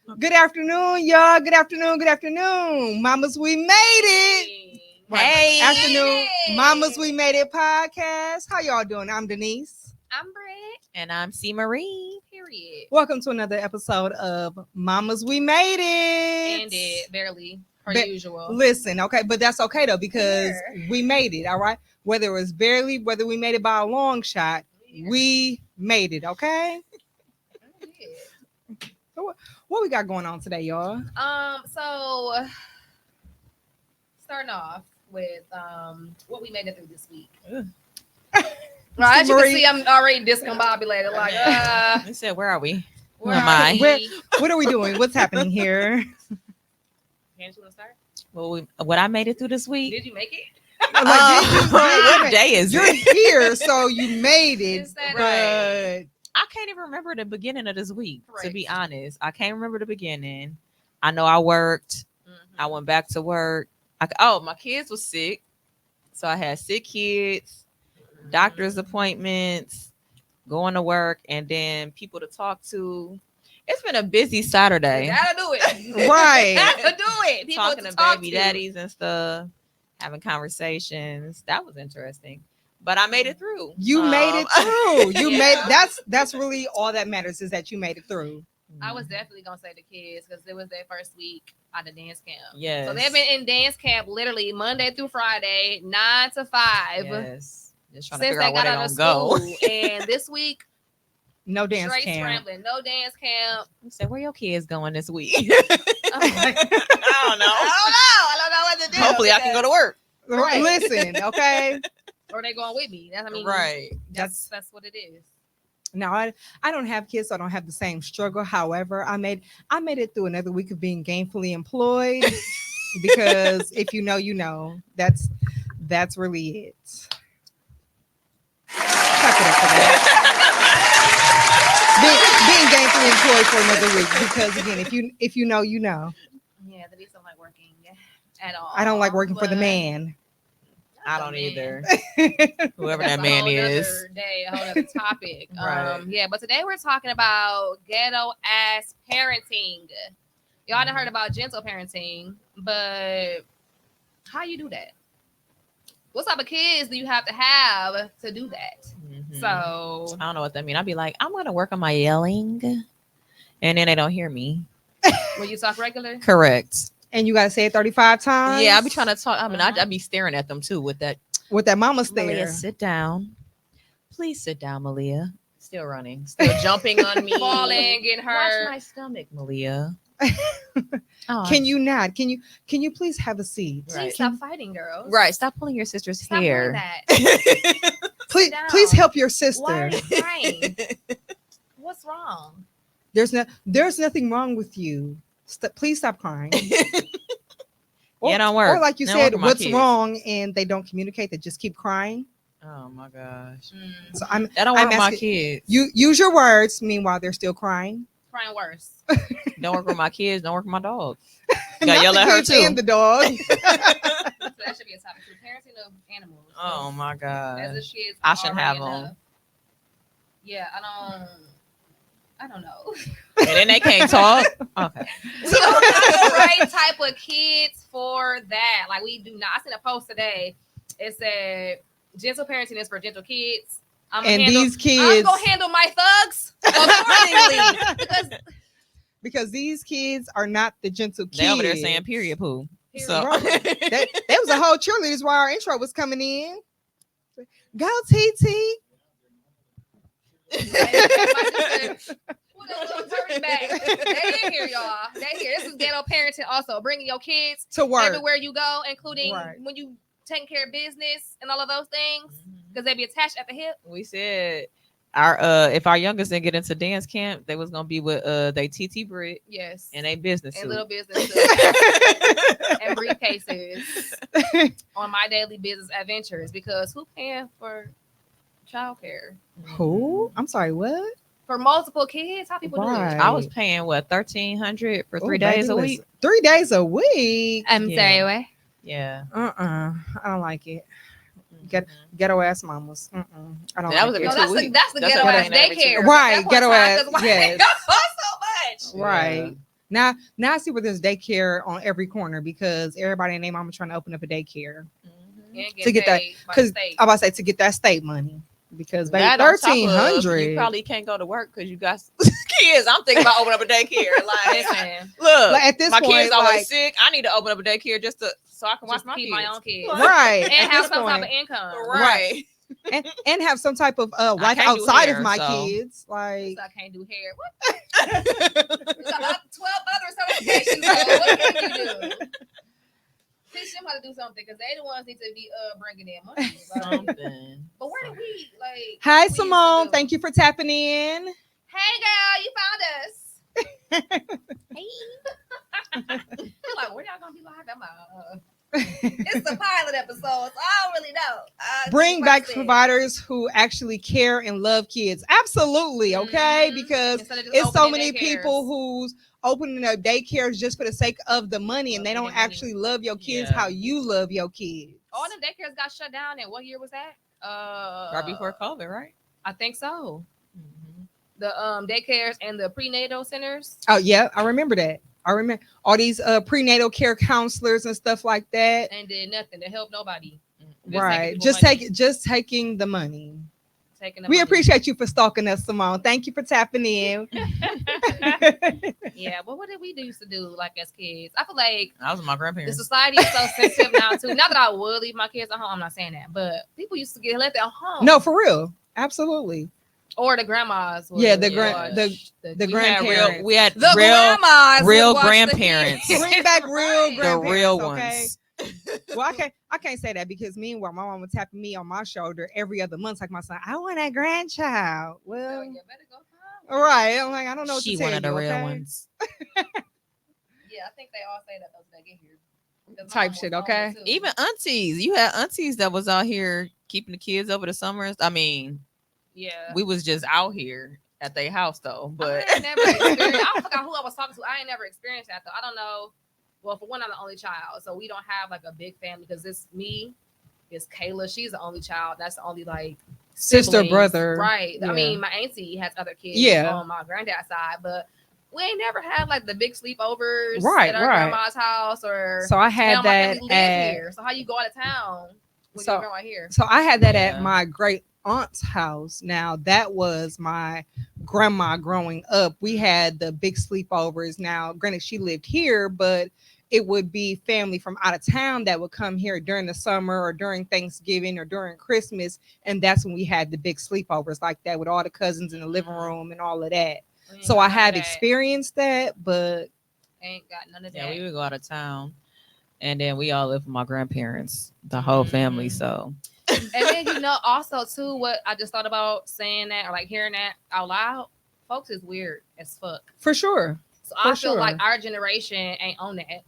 Good afternoon, y'all. Good afternoon. Good afternoon. Mamas, we made it. Hey. Afternoon. Mamas, we made it podcast. How y'all doing? I'm Denise. I'm Britt. And I'm Cmarie. Period. Welcome to another episode of Mamas, we made it. And it barely, per usual. Listen, okay, but that's okay though, because we made it, all right? Whether it was barely, whether we made it by a long shot, we made it, okay? So what we got going on today, y'all? So starting off with what we made it through this week. Right, as you can see, I'm already discombobulated. Like, I said, where are we? where am are I? we? What are we doing? What's happening here? Candace, you want to start? Well, what I made it through this week? Did you make it? What day is You're it? here, so you made it. Is that But I can't even remember the beginning of this week, to Right. be honest. I can't remember the beginning. I know I worked. Mm-hmm. I went back to work. My kids was sick. So I had sick kids, doctor's appointments, going to work, and then people to talk to. It's been a busy Saturday. Gotta do it. Right. Gotta do it. People Talking to talk baby daddies and stuff, having conversations. That was interesting. But I made it through. you made it through. You Yeah. made that's really all that matters, is that you made it through. I was definitely gonna say the kids because it was their first week out of dance camp. Yes. So they've been in dance camp literally Monday through Friday, 9 to 5. Yes. Just trying to Since figure they out where got they're out of gonna go. school. And this week, No dance straight camp. scrambling, no dance camp. I said, where your kids going this week? I'm like, I don't know. I don't know what to do. Hopefully I can go to work. Right. Listen, okay. Or they going with me. That's, I mean, Right. That's what it is. Now I don't have kids, so I don't have the same struggle. However, I made it through another week of being gainfully employed. Because if you know, you know. That's really it. Clap it up for that. Being gainfully employed for another week. Because again, if you know, you know. Yeah, the least don't like working at all. I don't like working for the But man. I don't either. Whoever that's that a man whole is. nother day, a whole other topic. Right. Yeah, but today we're talking about ghetto ass parenting. Y'all done heard about gentle parenting, but how you do that? What type of kids do you have to do that? Mhm. So I don't know what that means. I'd be like, I'm going to work on my yelling. And then they don't hear me. when you talk regular, Correct. And you gotta say it 35 times. Yeah, I'd be trying to talk. I mean, Uh-huh. I'd be staring at them too with that. with that mama Malia, stare. sit down. Please sit down, Malia. Still running. Still jumping on me. falling, getting Watch hurt. my stomach, Malia. Can you not? Can you please have a seat? Please Right. stop fighting, girls. Right. Stop pulling your sister's Stop doing hair. that. Please down. please help your Why sister. are you crying? What's wrong? There's nothing wrong with you. Please stop crying. Yeah, don't work. Or like you Don't said, work with my what's kids. wrong, and they don't communicate. They just keep crying. Oh my gosh. So I'm That don't work I'm with my asking- kids. you use your words. Meanwhile, they're still crying. Crying worse. Don't work with my kids. Don't work with my dog. Not Gotta yell the at her kids too. and the dog. So that should be a topic too. Parenting of animals. Oh my As god. if kids I shouldn't already have 'em. enough. Yeah, I don't know. And then they can't talk. Okay. We don't have the right type of kids for that. Like we do not. I seen a post today. It said gentle parenting is for gentle kids. I'm And these I'm kids, gonna handle my thugs accordingly because these kids are not the gentle kids. They over there saying period poo. because So There was a whole cheerleaders while our intro was coming in. Go TT. They in here, y'all. They here. This is ghetto parenting. Also, bringing your kids To work. everywhere you go, including Right. when you taking care of business and all of those things, because they be attached at the hip. we said our if our youngest didn't get into dance camp, they was gonna be with they TT Britt Yes, and they business and suit. little business and briefcases on my daily business adventures. Because who paying for childcare Who? I'm sorry, what? for multiple kids? How people do Right. it? I was paying what $1,300 for 3 Ooh, days baby, a listen. week. 3 days a week. I'm Yeah. sorry, what? Yeah. I don't like it. Ghetto ass mamas. I don't That was like every it. No, two that's weeks. the ghetto what I ass mean, every 2 daycare. weeks. Right, That's ghetto what's ass, hard, 'cause why yes. they cost so much? Right. Now I see where there's daycare on every corner because everybody and their mama trying to open up a daycare And to get that. paid by the Because state. I'm about to say to get that state money. Because baby, That on top of, 1,300. you probably can't go to work because you got kids. I'm thinking about opening up a daycare. Like, Listen, look, Like, at this my point, kids always like- sick. I need to open up a daycare just so I can watch just my keep kids. my own kids. Right. And at have this some type of point. income. Right. and have some type of life can't do outside hair, of my so- kids. Like So I can't do hair. What? We got 12 other certifications. So what can you do? Teach them how to do something because they the ones need to be bringing in money. Like, Something. but where do we like? hi what we used to Simone, do? thank you for tapping in. Hey girl, you found us. Hey. You're like, where y'all gonna be live? I'm like, it's a pilot episode, so I don't really know. Bring back 20%. providers who actually care and love kids. Absolutely, okay? Mhm. because Instead of just it's so opening many daycares. people who's opening their daycares just for the sake of the money, and they Love don't their money. actually love your kids Yeah. how you love your kids. All them daycares got shut down. And what year was that? Right before COVID, right? I think so. Mm-hmm. The daycares and the prenatal centers. Oh yeah, I remember that. I remember all these prenatal care counselors and stuff like that. And did nothing to help nobody. Right, Just taking just people's taking the money. Taking the We money. appreciate you for stalking us, Simone. Thank you for tapping in. Yeah, but what did we used to do like as kids? I feel like I was with my the grandparents. society is so sensitive now too. Not that I would leave my kids at home. I'm not saying that, but people used to get left at home. No, for real, absolutely. Or the grandmas. would Yeah, the watch the We had grandparents. we had the real grandmas would real watch the grandparents. kids. Bring back real Right. the grandparents, real okay? ones. Well, I can't say that because meanwhile, my mom was tapping me on my shoulder every other month, like my son. I want a grandchild. So Well, you better go find all one. right. I'm like, I don't know what She to tell one of the you, real okay? ones. Yeah, I think they all say that though when they get here. Because Type mom was shit, on okay? it, too. Even aunties. You had aunties that was out here keeping the kids over the summers. I mean, Yeah. we was just out here at their house though. But I ain't never experienced. I forgot who I was talking to. I ain't never experienced that though. I don't know. Well, for one, I'm the only child, so we don't have like a big family because it's me, it's Kayla. She's the only child. That's the only like Sister, siblings. brother. Right. Yeah. I mean, my auntie has other kids Yeah. on my granddad's side, but we ain't never had like the big sleepovers Right, at our right. grandma's house or. So I now had my that family live at here. So how you go out of town when So- your grandma here? So I had that at Yeah. my great aunt's house. Now that was my grandma growing up. We had the big sleepovers. Now, granted, she lived here, but it would be family from out of town that would come here during the summer or during Thanksgiving or during Christmas. And that's when we had the big sleepovers like that with all the cousins in the living room and all of that. We ain't So got I none of have that. experienced that, but Ain't got none of that. yeah, we would go out of town. And then we all lived with my grandparents, the whole family. So And then also too, what I just thought about saying that or like hearing that out loud, folks is weird as fuck. for sure. So For I feel sure. like our generation ain't on that.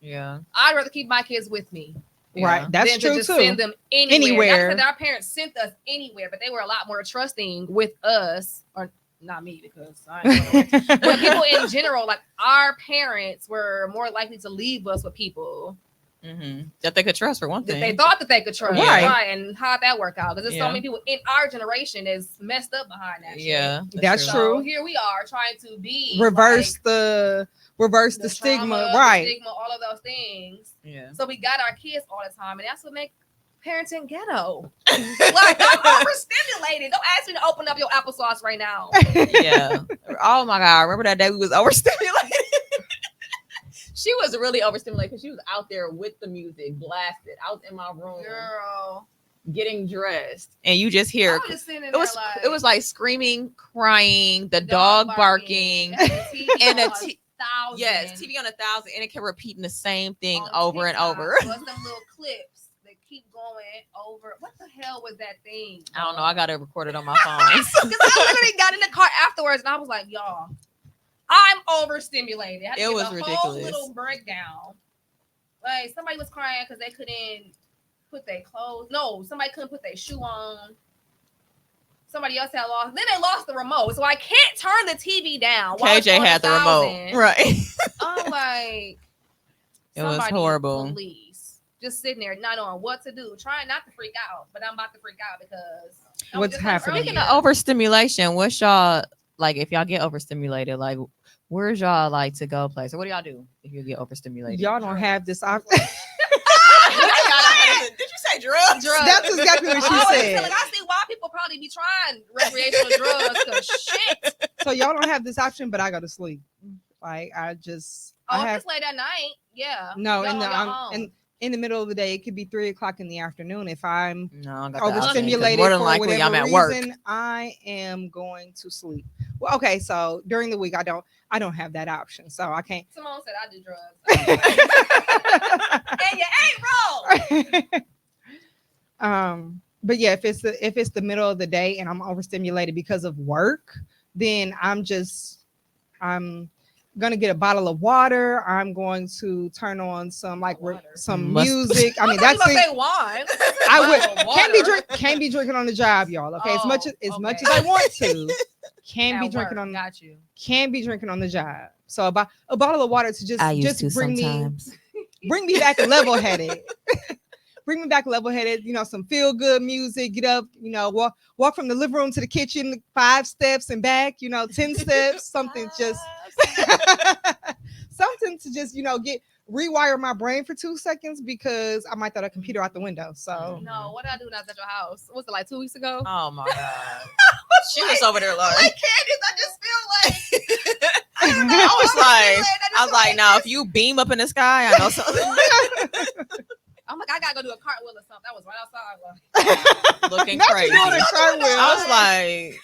yeah. I'd rather keep my kids with me Right. Yeah. That's than true to just too. send them anywhere. Anywhere. Not that our parents sent us anywhere, but they were a lot more trusting with us, or not me because I ain't going nowhere. But people in general, like our parents were more likely to leave us with people That they could trust for one that thing. they thought that they could trust. Right. Right. And how'd that work out? Because there's Yeah. so many people in our generation that's messed up behind that shit. Yeah. That's So true. here we are trying to be reverse like, the stigma, trauma, right? the stigma, all of those things. Yeah. So we got our kids all the time, and that's what make parenting ghetto. Like I'm overstimulated. Don't ask me to open up your applesauce right now. Yeah. Oh my God. Remember that day we was overstimulated? She was really overstimulated because she was out there with the music blasted. I was in my room Girl, getting dressed. And you just I hear was just sitting there it was like screaming, crying, the dog barking. and the TV and on a t- 1,000 Yes, TV on 1,000, and it kept repeating the same thing on over and TikTok. over. So it's them little clips that keep going over. What the hell was that thing? I don't know. I got it recorded on my phone. Because I literally got in the car afterwards and I was like, y'all, I'm overstimulated. I had to It give was a whole ridiculous. little breakdown. Like somebody was crying because they couldn't put their clothes. No, somebody couldn't put their shoe on. Somebody else had lost. Then they lost the remote, so I can't turn the TV down. while it's KJ on had the 1,000. remote. Right. I'm like, It was somebody horrible. Please, just sitting there not knowing what to do, trying not to freak out, but I'm about to freak out because What's happening? Speaking of overstimulation, what's y'all like if y'all get overstimulated, like where's y'all like to go place? Or what do y'all do if you get overstimulated? Y'all don't have this option. Did you say drugs? That's exactly what she I said. see why people probably be trying recreational drugs. Cause shit. So y'all don't have this option, but I go to sleep. Like I If have it's late at night, yeah. no Y'all in the on your own. in the middle of the day. It could be 3 o'clock in the afternoon. If I'm No, I got the option, 'cause overstimulated more than for likely whatever I'm at reason, work. I am going to sleep. Well, okay, so during the week I don't have that option, so I can't. Simone said I do drugs. And you ain't wrong. But yeah, if it's the middle of the day and I'm overstimulated because of work, then I'm gonna get a bottle of water. I'm going to turn on some some music. I mean, that's you gonna it. say wine. I would Water. can't be drinking on the job, y'all. Okay, as much okay. as I want to, can At be drinking work, on got you. can be drinking on the job. So a bottle of water to just bring me back level headed. Bring me back level headed. You know, some feel good music. Get up. You know, walk from the living room to the kitchen 5 steps and back. You know, 10 steps. Something just something to just get rewire my brain for 2 seconds because I might throw the computer out the window. So No, what did I do when I was at your house? Was it like 2 weeks ago? Oh my god. She was over there like Candace, I just feel like I was like, now if you beam up in the sky, I know something. I'm like, I gotta go do a cartwheel or something. That was right outside. Like, Looking not crazy. you doing a cartwheel. I was like,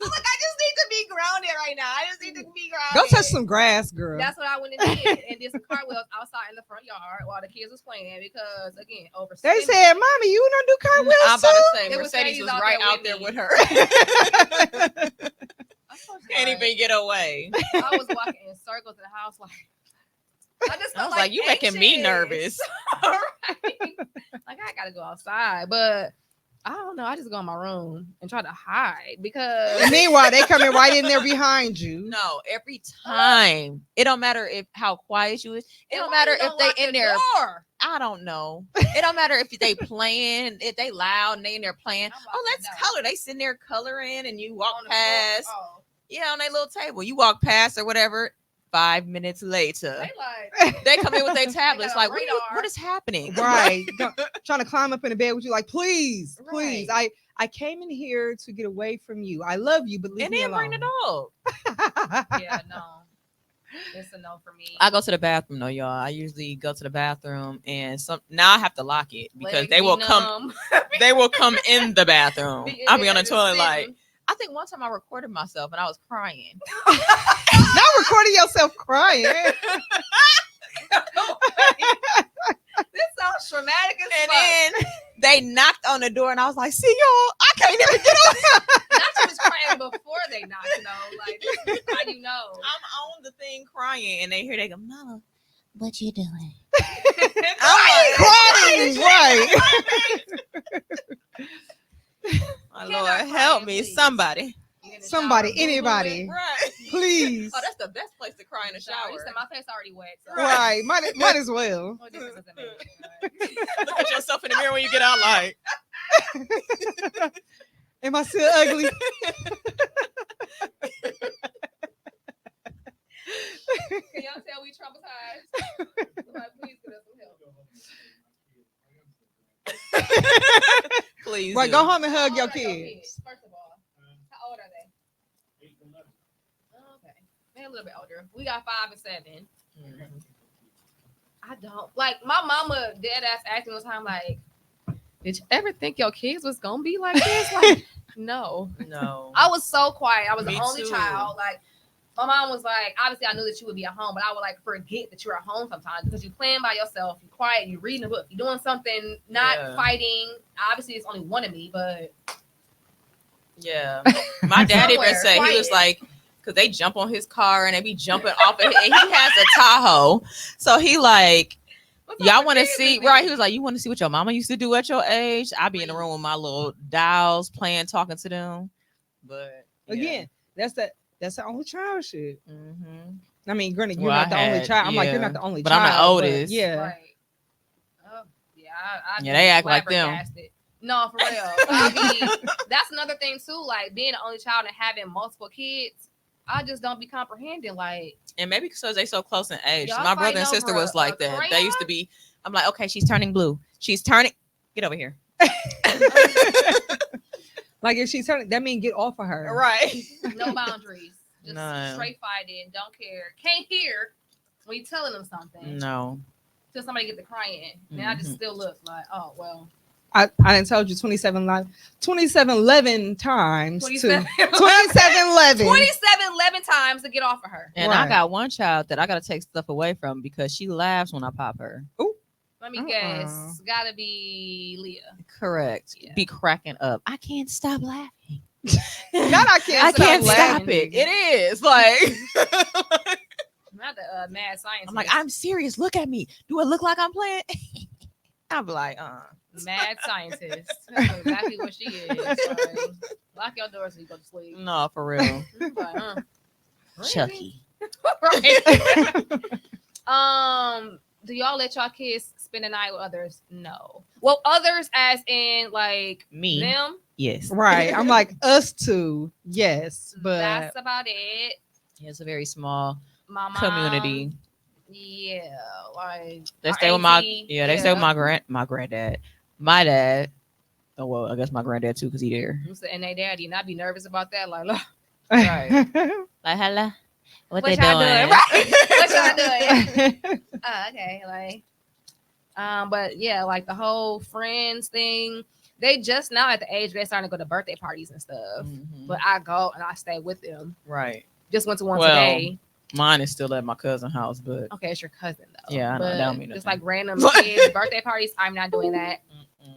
I'm like, I just need to be grounded right now. I just need to be grounded. Go touch some grass, girl. That's what I went and did some cartwheels outside in the front yard while the kids was playing because again, They said, "Mommy, you don't do cartwheels I'm about to say It was Mercedes was Mercedes right out out there there with with her. Can't even get away. I was walking in circles in the house like I just felt was like, you making me nervous. Right. Like I gotta go outside, but I don't know. I just go in my room and try to hide because And meanwhile, they coming right in there behind you. No, every time. It don't matter if how quiet you is. It don't matter if they in there. Door? I don't know. It don't matter if they playing, if they loud and they in there playing. Oh, let's color. They sitting there coloring and you walk past. Yeah, on their little table. You walk past or whatever. 5 minutes later, they come in with their tablets. Like, what is happening? Right. Trying to climb up in the bed with you, like, please. Right. I came in here to get away from you. I love you, but leave me alone. Bring the dog. Yeah, no. It's a no for me. I go to the bathroom though, y'all. I usually go to the bathroom and now I have to lock it because they will come. They will come in the bathroom. I'll be on the toilet like. I think one time I recorded myself and I was crying. Not recording yourself crying. This sounds traumatic as and fuck. then they knocked on the door and I was like, see y'all, I can't even get on. Not you was crying before they knocked, Like, this is how you know. I'm on the thing crying and they go, Mama, what you doing? I'm crying. Right. My Lord, help me, please. Somebody, anybody. Right. Please. Oh, that's the best place to cry in the shower. You said my face already wet. So. Right. Might as well. What difference does it make? Look at yourself in the mirror when you get out like. Am I still ugly? Can y'all tell we traumatized? Somebody please get us some help. Please. Right, do. go home and hug your How old are kids. First of all, how old are they? 8 to 11. Oh, okay, they're a little bit older. We got 5 and 7. Mhm. I don't like my mama. Dead ass asked me one time, like, "Did you ever think your kids was gonna be like this?" Like, no. No. I was so quiet. I was Me the only too. child. Like, my mom was like, obviously, I knew that you would be at home, but I would like forget that you're at home sometimes because you're playing by yourself, you're quiet, you're reading a book, you're doing something, not fighting. Obviously, it's only one of me, but Yeah. My dad even Somewhere, said he was like, because they jump on his car and they be jumping off of it. And he has a Tahoe. So he like, y'all want to see, right? He was like, you want to see what your mama used to do at your age? I be in the room with my little dolls playing, talking to them. But yeah. Again, that's the only child shit. Mm-hmm. I mean, granted, you're Well, not the only had- child. I'm like, yeah. you're not the only But child. I'm the oldest. Yeah. right. Oh, yeah, Yeah, they act like them. flabbergasted. No, for real. That's another thing too. Like being the only child and having multiple kids, I just don't be comprehending. Like, And maybe because they so close in age. Y'all My brother and fighting sister over was like a that. They crayon? used to be. I'm like, okay, she's turning blue. She's turning. Get over here. Like if she's turning, that means get off of her. Right. no boundaries, just No. straight fighting. Don't care. Can't hear when you telling them something. No. Till somebody get the crying. Then I just still look like, oh well. I done told you 2711 times 27 to 2711. 27 times to get off of her. And I Right. got one child that I gotta take stuff away from because she laughs when I pop her. Let me guess. Gotta be Leah. Correct. Yeah. Be cracking up. I can't stop laughing. Not I can't I stop can't laughing. stop it. It is like Not the mad science. I'm like, I'm serious. Look at me. Do it look like I'm playing? I'm like, mad scientist. That's exactly what she is. Like, lock your doors so you go to sleep. no, for real. Like, Chucky. right. Do y'all let y'all kids spend the night with others? No. Well, others as in like Me. them. Yes. Right. I'm like us two. Yes. But That's about it. It's a very small My mom, community. Yeah, like They our stay with my auntie, they stay with my granddad. My dad. Oh well, I guess my granddad too, because he there. And they daddy, and I'd be nervous about that. Like, look, Right. Like, hello. What they y'all doing? Right. What y'all doing? Okay, like, but yeah, like the whole friends thing. They just now at the age where they're starting to go to birthday parties and stuff. Mhm. But I go and I stay with them. Right. Just went to one Well, today. Mine is still at my cousin's house, but Okay, it's your cousin though. Yeah, I know, but that don't mean just nothing. like random kids birthday parties. I'm not doing that.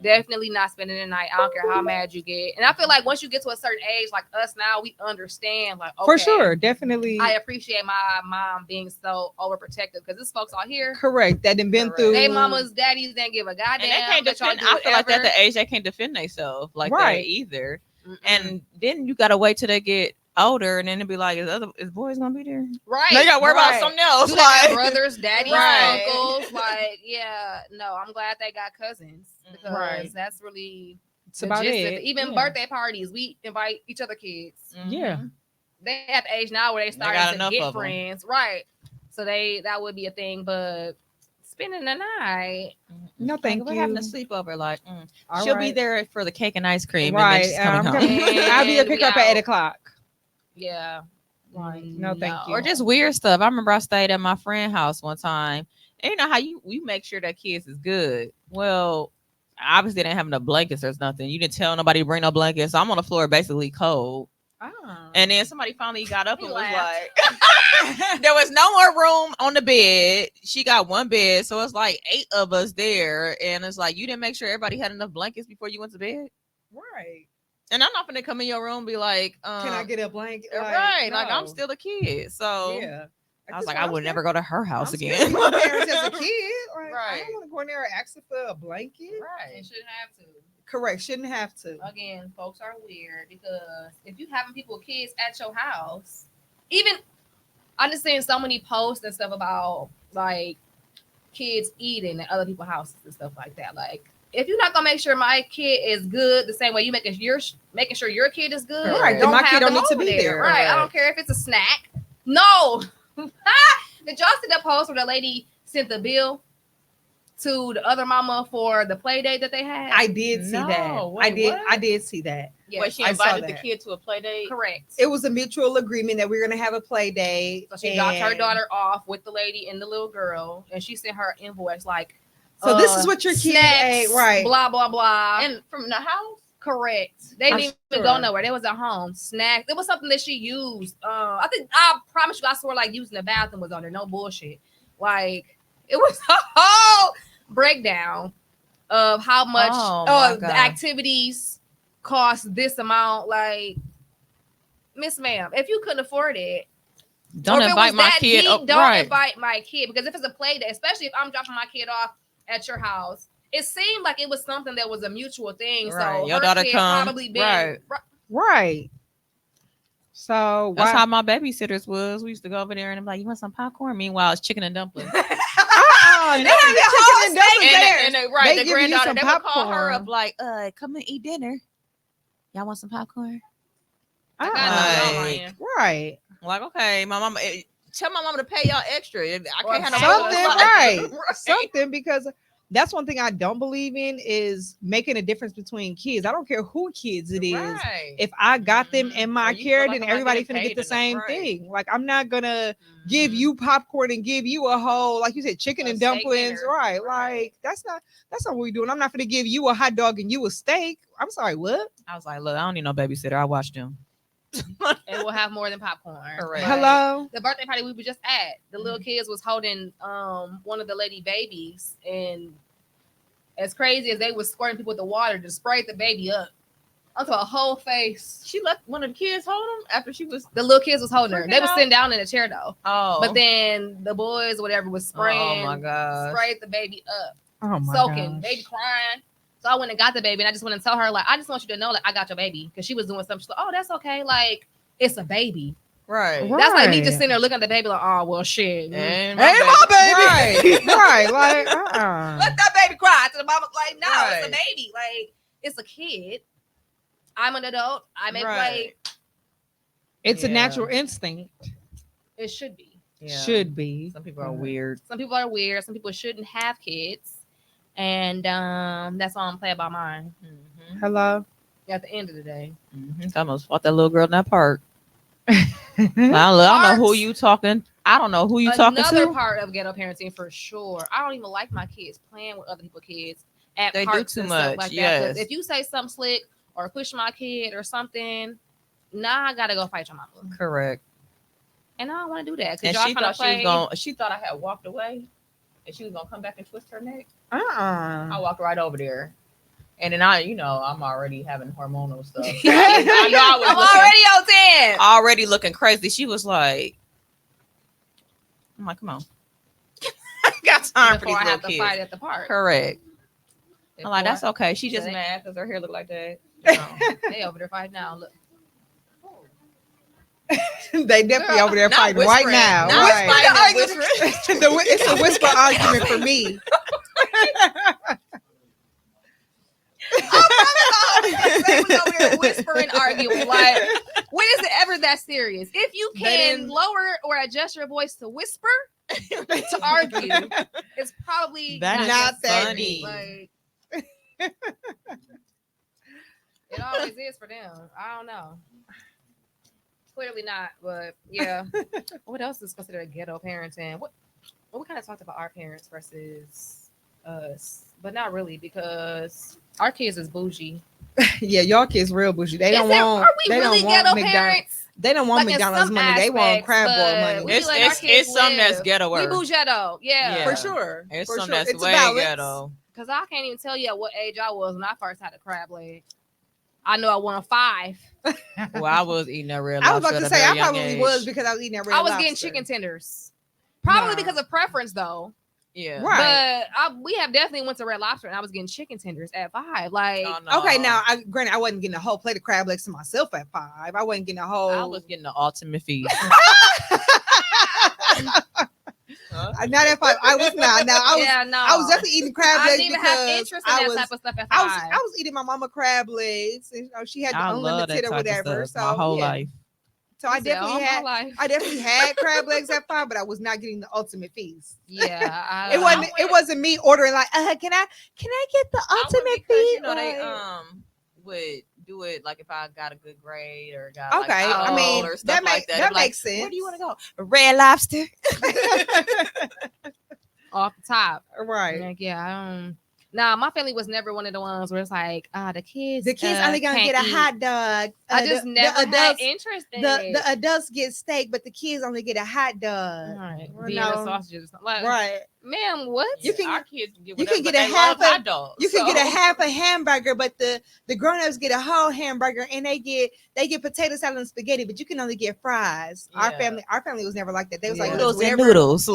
Definitely not spending the night. I don't care how mad you get. And I feel like once you get to a certain age, like us now, we understand. Like, okay, for sure, definitely. I appreciate my mom being so overprotective because there's folks out here. Correct. That done been Correct. through. They mamas, daddies didn't give a goddamn. And they can't let y'all defend. do I feel like at whatever. the age they can't defend themselves like Right. that either. Mm-mm. And then you gotta wait till they get older, and then it'll be like, is boys gonna be there? right, They gotta worry about Right. something else. Do they got Like, brothers, daddies, Right. uncles? Like, yeah, no, I'm glad they got cousins because Right. that's really It's the about gist of it. Even Yeah. birthday parties, we invite each other kids. Yeah. They at the age now where they got starting to enough get of 'em. friends, right? So that would be a thing, but spending the night, No, Like, thank we're you. having a sleepover. Like, All she'll be right. there for the cake and ice cream, Right. and then she's coming home. I'll be a And we pick up at out. 8:00. yeah, like No, thank you. Or just weird stuff. I remember I stayed at my friend's house one time, and you know how you make sure that kids is good. Well, obviously they didn't have no blankets or nothing. You didn't tell nobody to bring no blankets. So I'm on the floor basically cold. Oh. And then somebody finally got up He and was laughed. like, there was no more room on the bed. She got one bed. So it's like 8 of us there. And it's like, you didn't make sure everybody had enough blankets before you went to bed. Right. And I'm not going to come in your room and be like, Can I get a blanket? right. Like, I'm no. still a kid. So Yeah. I was like, I would never go to her house I'm again. scared of my parents as a kid. Like, I Right. don't want to go in there and ask for a blanket. Right. and shouldn't have to. Correct. Shouldn't have to. Again, folks are weird because if you having people with kids at your house, even I just seen so many posts and stuff about like kids eating at other people's houses and stuff like that. Like, if you're not gonna make sure my kid is good the same way you making sure your kid is good, Right. Then my kid have don't them need to over be there. Right. I Right. don't care if it's a snack. No. Did y'all see the post where the lady sent the bill to the other mama for the play date that they had? I did see No, that. wait, what? I did see that. Yes, Wait, she I saw invited the that. kid to a play date? correct. It was a mutual agreement that we were gonna have a play day. So she dropped her and- daughter off with the lady and the little girl, and she sent her invoice like, So this is what your kid snacks, ate, right? Blah blah blah. And from the house? correct. They I'm didn't even go sure. nowhere. They was at home. Snacks. It was something that she used. I promise you, I swear, like using the bathroom was on there. No bullshit. Like it was a whole breakdown of how much Oh, my the God. activities cost this amount. Like, Miss Ma'am, if you couldn't afford it, Don't or if it invite was my that kid. deep, Oh, don't right. invite my kid, because if it's a play day, especially if I'm dropping my kid off at your house, it seemed like it was something that was a mutual thing. Right. So Your her daughter kid come. probably been Right. Right. So That's why? how my babysitters was. We used to go over there and I'm like, you want some popcorn? Meanwhile, it's chicken and dumplings. Uh-uh. They They have have the chicken and dumplings and, there. and, right, They the give you granddaughter, some they would call her up popcorn. like, come and eat dinner. Y'all want some popcorn? Like, I know y'all Like, lying. Right. Like, okay, my mama, tell my mama to pay y'all extra. I Or can't have no Something, like- right. Something, because that's one thing I don't believe in is making a difference between kids. I don't care who kids it is. Right. If I got them Mhm. in Or my you care, feel like then I'm not everybody getting finna get paid the enough, same right. thing. Like, I'm not gonna give Mhm. you popcorn and give you a whole, like you said, chicken A and steak dumplings. dinner. Right. Right. Like, that's not what we doing. I'm not gonna give you a hot dog and you a steak. I'm sorry, what? I was like, look, I don't need no babysitter. I watch them. And we'll have more than popcorn. Correct. But Hello? the birthday party we were just at, the little kids was holding one of the lady babies, and as crazy as they was squirting people with the water, just sprayed the baby up onto a whole face. She let one of the kids hold him after she was. The little kids was holding her. Freaking They was out. sitting down in a chair though. Oh. But then the boys, whatever, was spraying. Oh my gosh. Sprayed the baby up, Oh my soaking, gosh. baby crying. So I went and got the baby, and I just went and tell her, like, I just want you to know, like, I got your baby, because she was doing something. She's like, oh, that's okay. Like, it's a baby. Right. Right. That's like me just sitting there looking at the baby, like, oh well, shit. And Hey, my baby. Right. Right. Like, Let that baby cry. To the mama's like, no, it's a Right. baby. Like, it's a kid. I'm an adult. I may Right. play. It's a Yeah. natural instinct. It should be. Yeah. Should be. Some people are weird. Some people are weird. Some people shouldn't have kids. And that's all I'm playing about mine. Mm-hmm. Hello. At the end of the day. Mm-hmm. I almost fought that little girl in that park. I don't know who Parks. you talking. I don't know who you talking Another to. part of ghetto parenting for sure. I don't even like my kids playing with other people's kids at They do parks too and stuff much, like that. 'Cause yes. if you say something slick or push my kid or something, nah, I gotta go fight your mama. Correct. And I don't want to do that And because y'all she trying to thought she was play. going. She thought I had walked away, and she was gonna come back and twist her neck. I Uh-uh. walked right over there, and then I'm already having hormonal stuff. I I know I was I'm looking- already on 10. already looking crazy. She was like, I'm like, come on. I got time for Before these I have little to kids. fight at the park. Correct. I'm like, that's Before- okay. She just They- mad because her hair look like that. They over there fighting now. Look. They definitely Girl, over there not fighting right whispering. now. Not Right. whispering, whispering. It's a whisper argument for me. They was over there whispering, arguing. Like, when is it ever that serious? If you They can didn't- lower or adjust your voice to whisper to argue, it's probably That Not is that funny. deep. Like, it always is for them. I don't know. Clearly not, but yeah. What else is considered ghetto parenting? What we kind of talked about our parents versus us, but not really because our kids is bougie. Yeah, y'all kids real bougie. They don't want. Are we They really don't want ghetto McDonald's. parents? They don't want Like, in McDonald's some money. They want aspects, crab boil but money. we It's let our kids something that's live. ghetto. We bougetto, yeah. Yeah. For sure. It's For something sure. that's It's a way balance. ghetto. Because I can't even tell you at what age I was when I first had a crab leg. I know I won 5. Well, I was eating that red I was lobster about to at a say I very young probably age. was because I was eating that red I was lobster. getting chicken tenders. Probably Nah. because of preference, though. Yeah. Right. But we have definitely went to Red Lobster, and I was getting chicken tenders at 5. Like, Oh, no. Okay, now granted, I wasn't getting a whole plate of crab legs to myself at 5. I wasn't getting a whole. I was getting the ultimate feast. Not at 5. I was not. Now I was. yeah, no. I was definitely eting crab I legs didn't even have because interest in I that was. type of stuff at 5. I was eating my mama crab legs, and she had the I love that unlimited or type whatever. of So stuff. My whole yeah. life. So I You said, definitely all my had. life. I definitely had crab legs at 5, but I was not getting the ultimate feast. Yeah, It wasn't. It wasn't me ordering like, can I get the I went ultimate because, feast? you know, they Like- would do it like if I got a good grade or got Okay, like, I mean or stuff that like that. that They're like, makes sense. where do you want to go? Red Lobster. off the top. Right. Like, yeah, I don't. Nah, my family was never one of the ones where it's like, the kids. The kids only gonna can't get a eat. hot dog. I just never had adults, interest in the it. adults get steak, but the kids only get a hot dog. Right, Well, Vienna no. sausages or something. Like, Right. ma'am, what? You can- our kids can get you can whatever, get but a they half love a- hot dogs. You can get a so- half a hamburger, but the grown-ups get a whole hamburger and they get potato salad and spaghetti, but you can only get fries. Yeah. Our family was never like that. They was Yeah. like, noodles "Look, and whatever, noodles.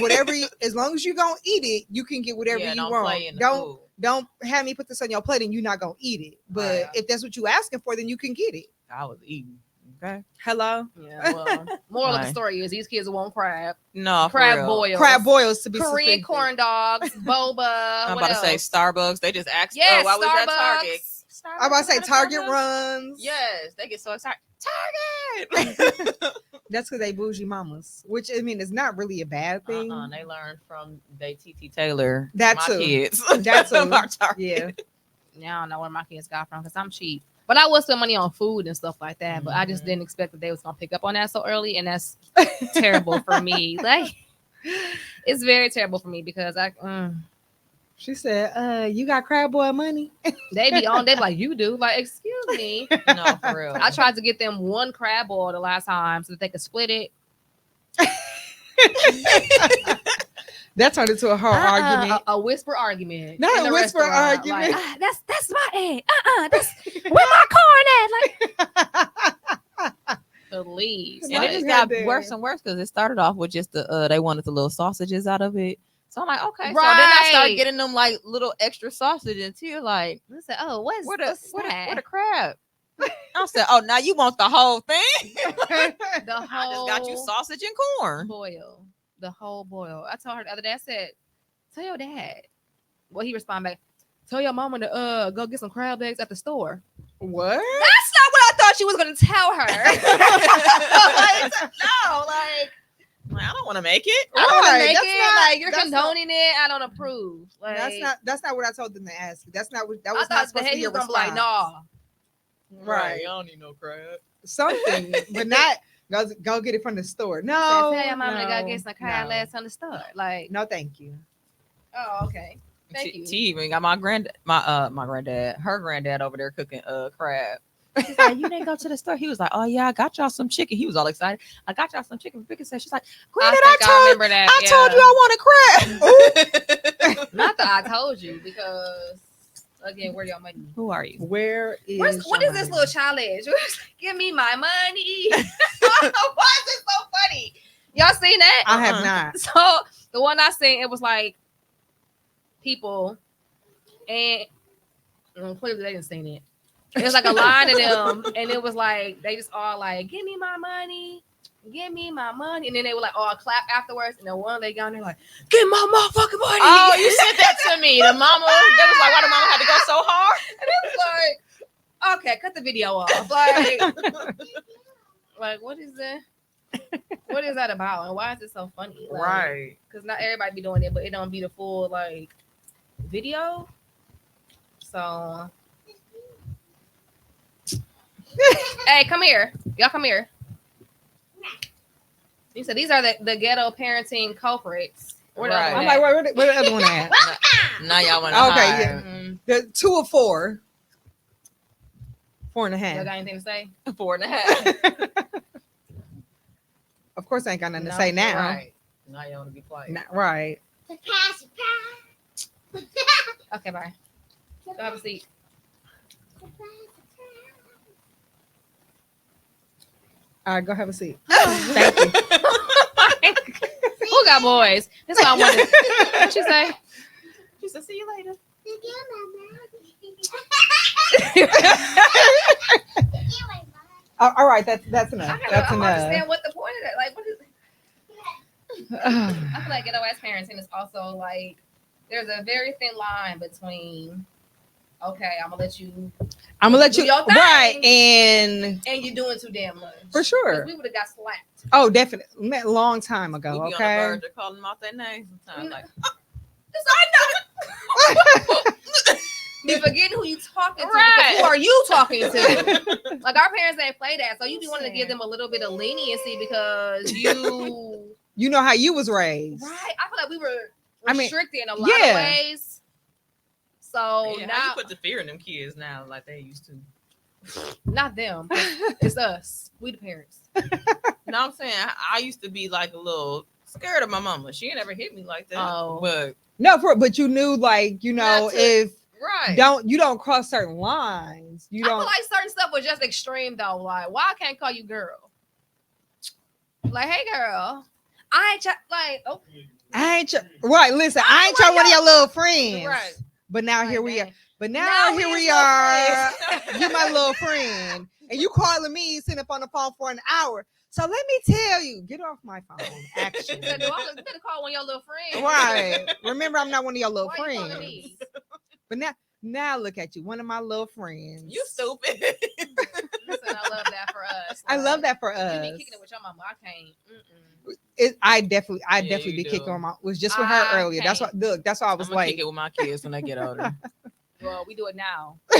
whatever as long as you gonna eat it, you can get whatever Yeah, you don't want. play in the Don't food. don't have me put this on your plate and you're not gonna eat it. But Right. if that's what you asking for, then you can get it. I was eating. Okay. Hello. Yeah, well, moral of the Right. story is these kids want crab, No, for crab real. boils, Crab boils to be Korean specific. corn dogs, boba. I'm what about to say else? Starbucks. They just asked, Yes, why was that Target? Starbucks. I'm about to say Starbucks, Target Starbucks? runs. Yes, they get so excited. Target. That's because they bougie mamas, which I mean is not really a bad thing. They learned from they TT Taylor. That my too. kids. That too. Our Target. Yeah. Now I don't know where my kids got from because I'm cheap. But I will spend money on food and stuff like that. But I just didn't expect that they was gonna pick up on that so early, and that's terrible for me. Like, it's very terrible for me because She said, you got crab boil money? they be like, you do. Like, excuse me. No, for real. I tried to get them one crab boil the last time so that they could split it. That turned into a whole argument. A whisper argument. Not in a the whisper restaurant. argument. Like, that's my egg. That's where my corn at. Like, please. And Like, it just you got had to- worse and worse because it started off with just the they wanted the little sausages out of it. So I'm like, okay. So then I started Right. getting them like little extra sausage until you're like, I said, oh, what's where that? the crab? I said, oh, now you want the whole thing? The I whole just got you sausage and corn. boil. The whole boil. I told her the other day, I said, tell your dad. Well, he responded back, tell your mama to go get some crab legs at the store. What? That's not what I thought she was gonna tell her. No, like I don't want to make it. I don't want to Right, make that's it. not- Like you're that's not- condoning it. I don't approve. Like That's not what I told them to ask you. That's not what that I was not thought the supposed to head be he your was gonna be like, response. nah. Right. I don't need no crab. Something, but not go get it from the store. Said, No. tell your mama to go no, get some crab no. legs from the store. Like, No, thank you. oh, okay. Thank you. T even got my granddad, her granddad over there cooking crab. She's like, you didn't go to the store. He was like, oh yeah, I got y'all some chicken. He was all excited. I got y'all some chicken. Rebecca said, she's like, Granddad, I think I remember that. I yeah. told you I wanted crab. Not that I told you because again, where y'all money? Who are you? Where is What your is this money? little challenge? Give me my money. Why is it so funny? Y'all seen that? I have not. So the one I seen, it was like people, and clearly they didn't seen it. It was like a line of them, and it was like they just all like, "Give me my money, give me my money," and then they were like all clap afterwards, and then one they got there like, "Give my motherfucking money." Oh, you sent that to me. The mama, that was like, why the mama had to go so hard? And it was like, okay, cut the video off. Like what is that? What is that about? And why is it so funny? Like, because not everybody be doing it, but it don't be the full like video. So, hey, come here, y'all, come here. You said these are the ghetto parenting culprits. Where the other Right. one I'm at? like, where the other one at? Now y'all want to Okay, hide. yeah. Mhm. The 2 of 4. 4 and a Y'all half. got anything to say? 4.5. Of course, I ain't got nothing No, to say now. Right. Now y'all want to be quiet. Not right. Okay, bye. Go have a seat. All right, go have a seat. Thank you. Who got boys? That's what I wanted. What you say? She said, see you later. All right, that's I enough. don't That's understand enough. what the point of that. Like, what is? I feel like ghetto ass parenting is also like there's a very thin line between okay, I'm gonna let you I'm gonna let Do you your thing. right and and you're doing too damn much. for sure. We would have got slapped. Oh, definitely. Met a long time We ago. be on the Okay. verge of calling them out their names sometimes. Like, Be forgetting who you talking to Right. because who are you talking to? Like our parents ain't play that, so you be wanting to give them a little bit of leniency because you You know how you was raised. right. I feel like we were I mean, restricted in a lot yeah. of ways. So yeah, how now you put the fear in them kids now like they used to. not them. It's us. We the parents. No, I'm saying I used to be like a little scared of my mama. She ain't ever hit me like that. Oh. But No, but you knew, like, you know, Not to- if right. you don't cross certain lines. You I feel don't. like certain stuff was just extreme though. Like, why I can't call you girl? Like, hey girl. I ain't like oh I ain't right. Listen, I ain't like one of your little friends. right. But now Like, here we are. dang. But now here we we is are. little friends. You my little friend. and you calling me, sitting up on the phone for an hour. So let me tell you, get off my phone. Actually, You better call one of your little friends. right. Remember, I'm not one of your little Why you calling friends. me? But now look at you, one of my little friends. You stupid. Listen, I love that for us. I love that for You us. be kicking it with your mama. I can't. I definitely you be do. kicking on my. Was just with her I earlier. That's can't. what. Look, that's why I I'm was gonna like. kick it with my kids when they get older. Well, we do it now. Oh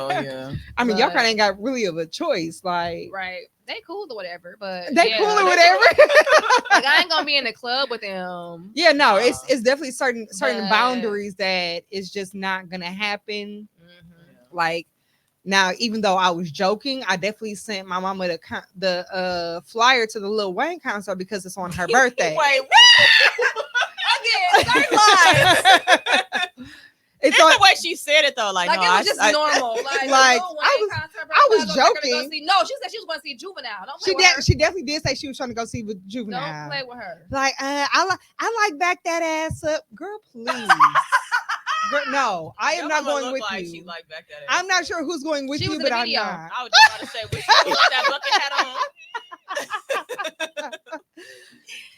well, yeah. I mean, y'all But- kind of ain't got really of a choice. Like Right. They cool or whatever, but they yeah, cool or they whatever. Like I ain't gonna be in the club with them. Yeah, no, Nah. it's definitely certain But- boundaries that is just not gonna happen. Mhm. Like now, even though I was joking, I definitely sent my mama the flyer to the Lil Wayne concert because it's on her birthday. Wait, again, third lies. It's That's on. the way she said it though. Like, Like no, it was just normal. Like, like, no, I was- concert, bro, I was guys, they're gonna go joking. see- No, she said she was going to see Juvenile. Don't play She with her. she definitely did say she was trying to go see with Don't Juvenile. play with her. Like, I like back that ass up, girl. Please, girl, no, I am Your not mama going look with like you. She like back that I'm ass. not sure who's going with She you, was in but the I'm video. not. I was just about to say, when she put that bucket hat on.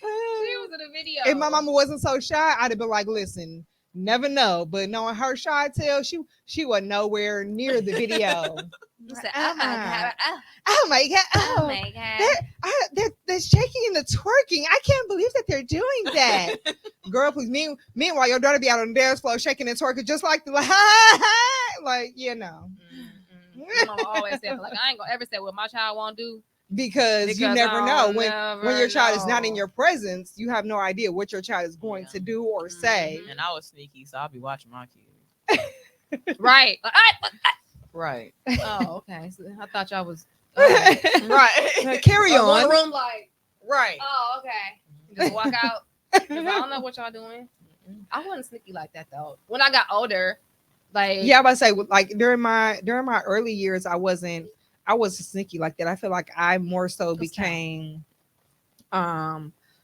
She was in the video. If my mama wasn't so shy, I'd have been like, listen, never know. But knowing her shy tail, she was nowhere near the video. You said, oh my God. Oh my god! Oh Oh, my God. they're shaking and the twerking. I can't believe that they're doing that. Girl, please. Meanwhile, your daughter be out on the dance floor shaking and twerking just like the like you know. My mama always said, like, I ain't gonna ever say what my child won't do. Because you Because never know I'll when your child is not in know. your presence, you have no idea what your child is going to do or say. And I was sneaky, so I'll be watching my kids. Right. Right. Oh, okay. So I thought y'all was Right. Carry one on. room like, Right. oh, okay. Just walk out. 'Cause I don't know what y'all doing. I wasn't sneaky like that though. When I got older, like Yeah, I'm about to say, like during my early years, I wasn't sneaky like that. I feel like I more so became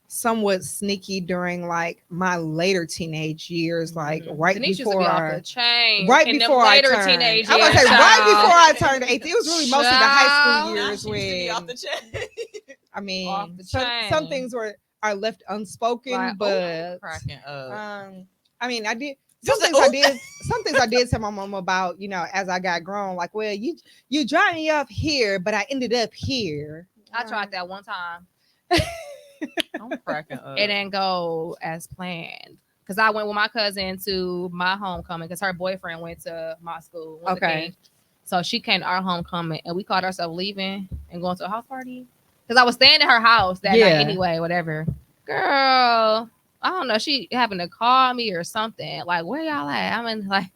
somewhat sneaky during like my later teenage years, like right Denise before used to be off the chain. right in them before I later turned. teenage I was years, gonna say right child. before I turned 18. It was really mostly the high school Child. years She used to be off when the chain. I mean Off the some chain. things are left unspoken, Like, but Cracking up. I mean I did Just some like, things some things I did tell my mom about, as I got grown, like, well, you dropped me off here, but I ended up here. I tried that one time. I'm cracking up. It didn't go as planned. Because I went with my cousin to my homecoming because her boyfriend went to my school. went to Okay. King. So she came to our homecoming and we caught ourselves leaving and going to a house party. Because I was staying at her house that Yeah. night anyway, whatever. Girl, I don't know. She having to call me or something. Like, where y'all at? I'm in like,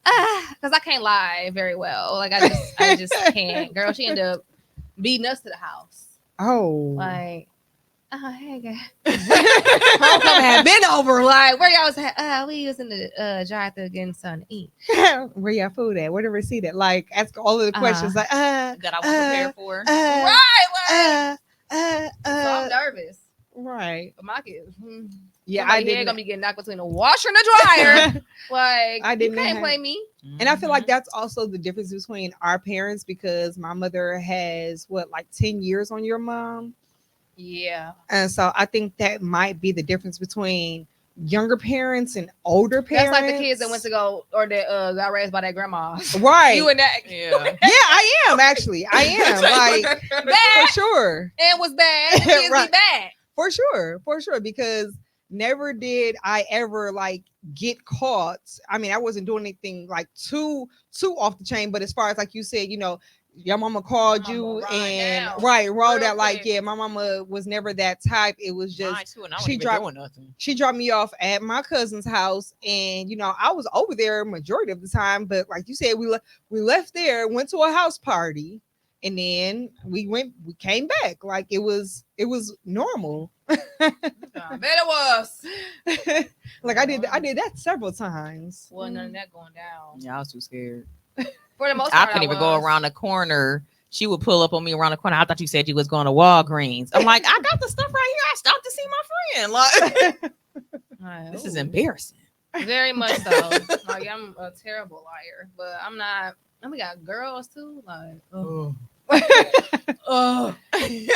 because I can't lie very well. Like, I just can't. Girl, she ended up beating us to the house. Oh. Like, oh, hey, guys. Homecoming had been over. Like, where y'all was at? We was in the drive-thru getting something to eat. Where y'all food at? Where the receipt at? Like, ask all of the questions. Like, that I was prepared for. Right, like, so I'm uh, nervous. right. But my kids, Yeah, somebody I here didn't. gonna be getting knocked between the washer and the dryer. Like, I you didn't can't have- play me. And I feel like that's also the difference between our parents, because my mother has like 10 years on your mom. Yeah. And so I think that might be the difference between younger parents and older parents. That's like the kids that went to go or that got raised by their grandma. Right. You and that. Yeah. Yeah, I am actually. I am like for Bad sure. and was bad. The kids Right. be bad. For sure. Because never did I ever like get caught. I mean, I wasn't doing anything like too off the chain, but as far as like you said, your mama called Mama you ride and down rolled real out like, quick. yeah, my mama was never that type. It was just Mine too, and I she wasn't even dropped- doing nothing. she dropped me off at my cousin's house, and I was over there majority of the time, but like you said, we left there, went to a house party, and then we came back like it was normal. I bet it was. Like I did that several times. Well, none of that going down. Yeah, I was too scared. For the most I part, couldn't even go was. around the corner. She would pull up on me around the corner. I thought you said you was going to Walgreens. I'm like, I got the stuff right here. I stopped to see my friend. Like, Like, this is ooh. embarrassing. Very much so. Like, I'm a terrible liar, but I'm not. And we got girls too. Like,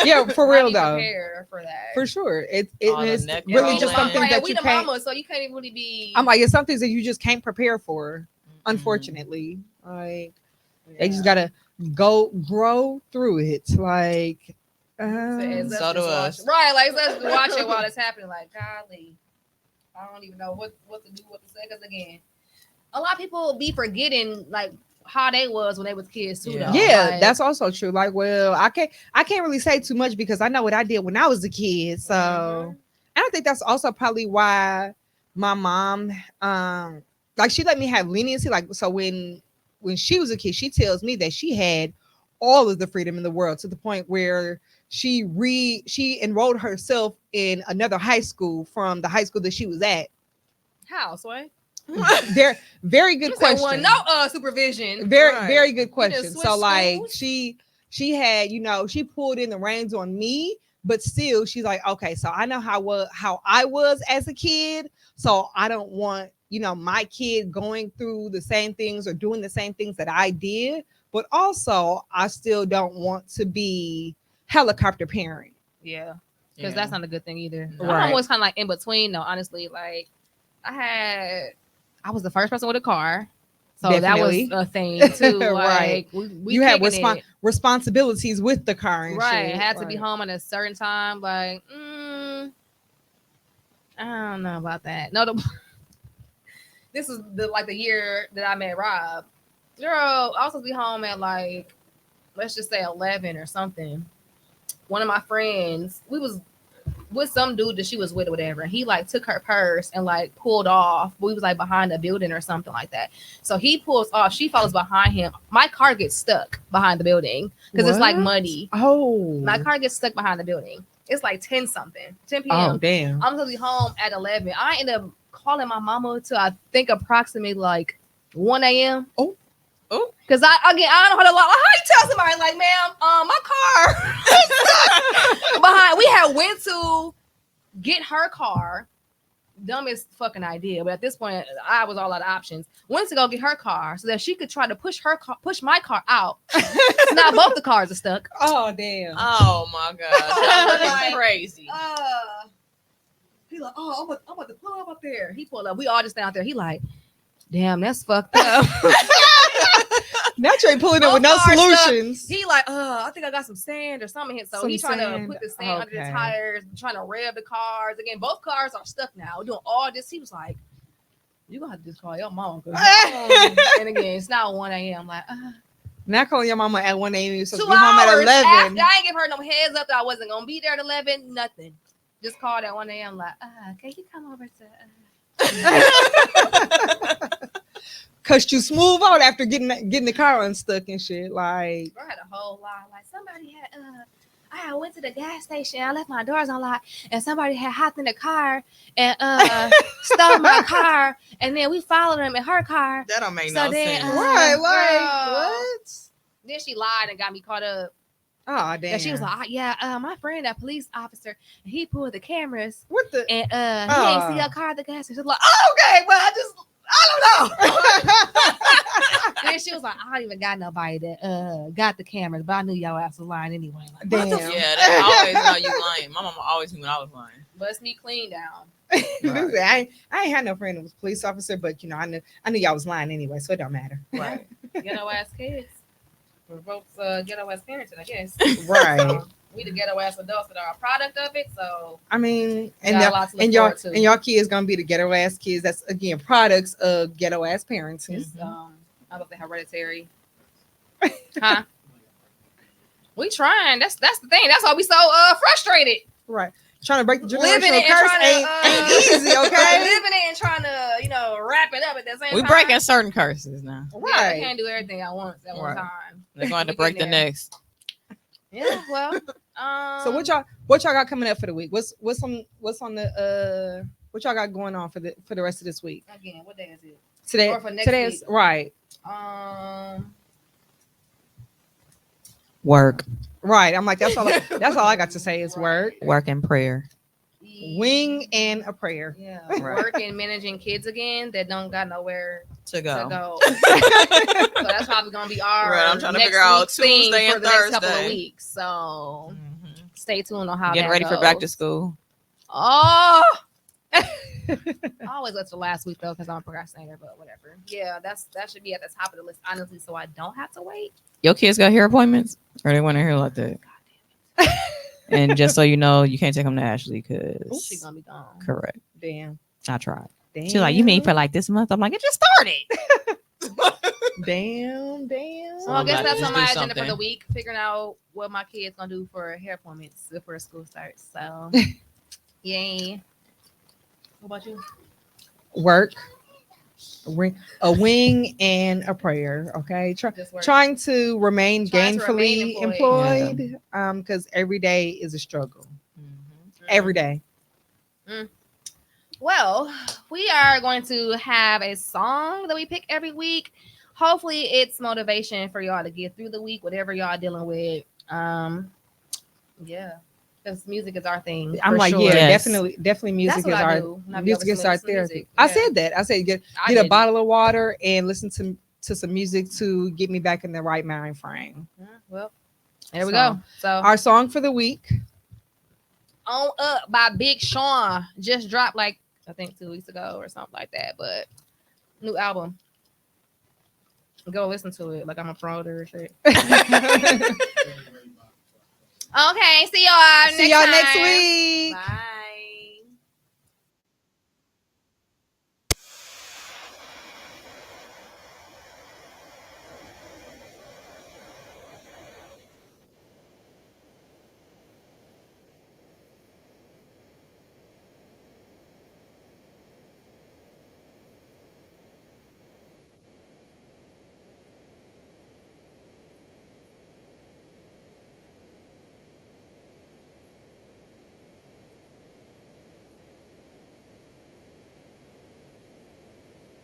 Yeah, for real though. Prepare for that. For sure. All the It's neck really rolling. just something Like, that we you the can't. mama, so you can't even really be. I'm like, it's some things that you just can't prepare for. Mm-mm. Unfortunately, like they just gotta grow through it. Like, So do us. Right, like let's watch it while it's happening. Like, golly, I don't even know what to do, what to say. Because again, a lot of people be forgetting like how they was when they was kids too. Yeah. Though. yeah, Like, that's also true. Like, well, I can't really say too much because I know what I did when I was a kid. So Mhm. I don't think that's also probably why my mom, like she let me have leniency. Like, so when she was a kid, she tells me that she had all of the freedom in the world to the point where she enrolled herself in another high school from the high school that she was at. How, Sway? There, very good You said question. one, no supervision. Very, Right. very good just question. switch So like schools? she had, she pulled in the reins on me, but still she's like, okay, so I know how I was as a kid. So I don't want, my kid going through the same things or doing the same things that I did. But also I still don't want to be helicopter parent. Yeah, because Yeah. that's not a good thing either. No. Right. I'm always kind of like in between though. Honestly, like I was the first person with a car, so Definitely. that was a thing too. Right. Like we You had kicking it. responsibilities with the car and Right, shit. had to be Right. home at a certain time. Like, I don't know about that. No, this is the year that I met Rob. Girl, I was supposed to be home at like, let's just say 11 or something. One of my friends, we was with some dude that she was with or whatever. And he like took her purse and like pulled off. We was like behind a building or something like that. So he pulls off. She follows behind him. My car gets stuck behind the building because it's like What? muddy. Oh. My car gets stuck behind the building. It's like 10 something, 10 p.m. Oh, damn. I'm gonna be home at 11. I end up calling my mama to I think approximately like 1 a.m. Oh. Cause I don't know how to lock. How you tell somebody like, ma'am, my car behind. We had went to get her car. Dumbest fucking idea, but at this point, I was all out of options. Went to go get her car so that she could try to push my car out. So now both the cars are stuck. Oh, damn. Oh my gosh, that was Like, crazy. He like, oh, I'm about to pull up there. He pulled up. We all just stand out there. He like, damn, that's fucked up. Now you ain't pulling it with no Both cars stuck. solutions. He like, I think I got some sand or something here. So Some he trying to sand. put the sand under the Okay. tires, trying to rev the cars. Again, both cars are stuck now. We're doing all this. He was like, you gonna have to just call your mom. And again, it's now 1 a.m. Like, Not calling your mama at 1 a.m. You're supposed 2 to be home at hours 11. after. I ain't give her no heads up that I wasn't gonna be there at 11. Nothing. Just called at 1 a.m. Like, can you come over to? Cause you smooth out after getting the car unstuck and shit. Like, I had a whole lot. Like somebody had I had went to the gas station. I left my doors unlocked, and somebody had hopped in the car and stole my car. And then we followed them in her car. That don't make So no then, sense. right, like girl. what? Then she lied and got me caught up. Oh, damn. And she was like, yeah, my friend, a police officer, he pulled the cameras what the? and he ain't see Oh. your car at the gas station. She was like, oh, okay, well, I don't know. Then she was like, I don't even got nobody that got the cameras, but I knew y'all ass was lying anyway. Like, Damn. Yeah, they always know you lying. My mama always knew when I was lying. bust me clean down. Listen, I ain't had no friend who was a police officer, but I knew y'all was lying anyway, so it don't matter. Right. Ghetto ass kids. We're both ghetto ass parenting, I guess. Right. So, we the ghetto ass adults that are a product of it. So I mean, and got a lot to look and y'all forward to. and y'all kids gonna be the ghetto ass kids. That's again products of ghetto ass parenting. it's I don't think hereditary. Huh? We trying. That's the thing. That's why we so frustrated. Right. Trying to break the Living generational it and curse trying to, ain't easy, okay? Living it and trying to, wrap it up at the same We time. breaking certain curses now. Yeah, I Right. can't do everything at once at one Right. time. They're going to We break getting the there. next. Yeah, well. So what y'all got coming up for the week? What's on the what y'all got going on for the rest of this week? Again, what day is it? Today Or for next today week. is right. Work. Right. I'm like that's all I got to say is work. Work and prayer. Wing and a prayer. Yeah, Right. working, managing kids again that don't got nowhere To to go. go. So that's probably gonna be our Right, I'm trying to next figure out week's thing Tuesday for and the next couple of Thursday. weeks. So Mhm. stay tuned on how Getting that ready for back to goes. school. Oh, I always go to the last week though because I'm a procrastinator. But whatever. Yeah, that should be at the top of the list honestly, so I don't have to wait. Your kids got hair appointments, or they want to hair like that? And just so you know, you can't take them to Ashley She because gonna be gone. correct. Damn. I tried. Damn. She's like, you mean for like this month? I'm like, it just started. Damn. So I guess Somebody that's just on do my agenda for something. the week, figuring out what my kids gonna do for hair appointments before school starts. So, yay. What about you? Work. A wing and a prayer. Okay. Just work. Trying to remain Trying to remain gainfully employed. employed. Because every day is a struggle. Mhm. Every day. Well, we are going to have a song that we pick every week. Hopefully, it's motivation for y'all to get through the week, whatever y'all dealing with. Yeah, because music is our thing. I'm for like, sure. yeah, Yes. definitely music That's what is I our do when I be music is listening our to some therapy. music. I Yeah. said that. I said get I a didn't. bottle of water and listen to some music to get me back in the right mind frame. Well, there we So, go. So, Our song for the week. On Up by Big Sean just dropped like I think 2 weeks ago or something like that. But new album. Go listen to it like I'm a promoter or shit. Okay, see y'all See y'all next time. week. Bye.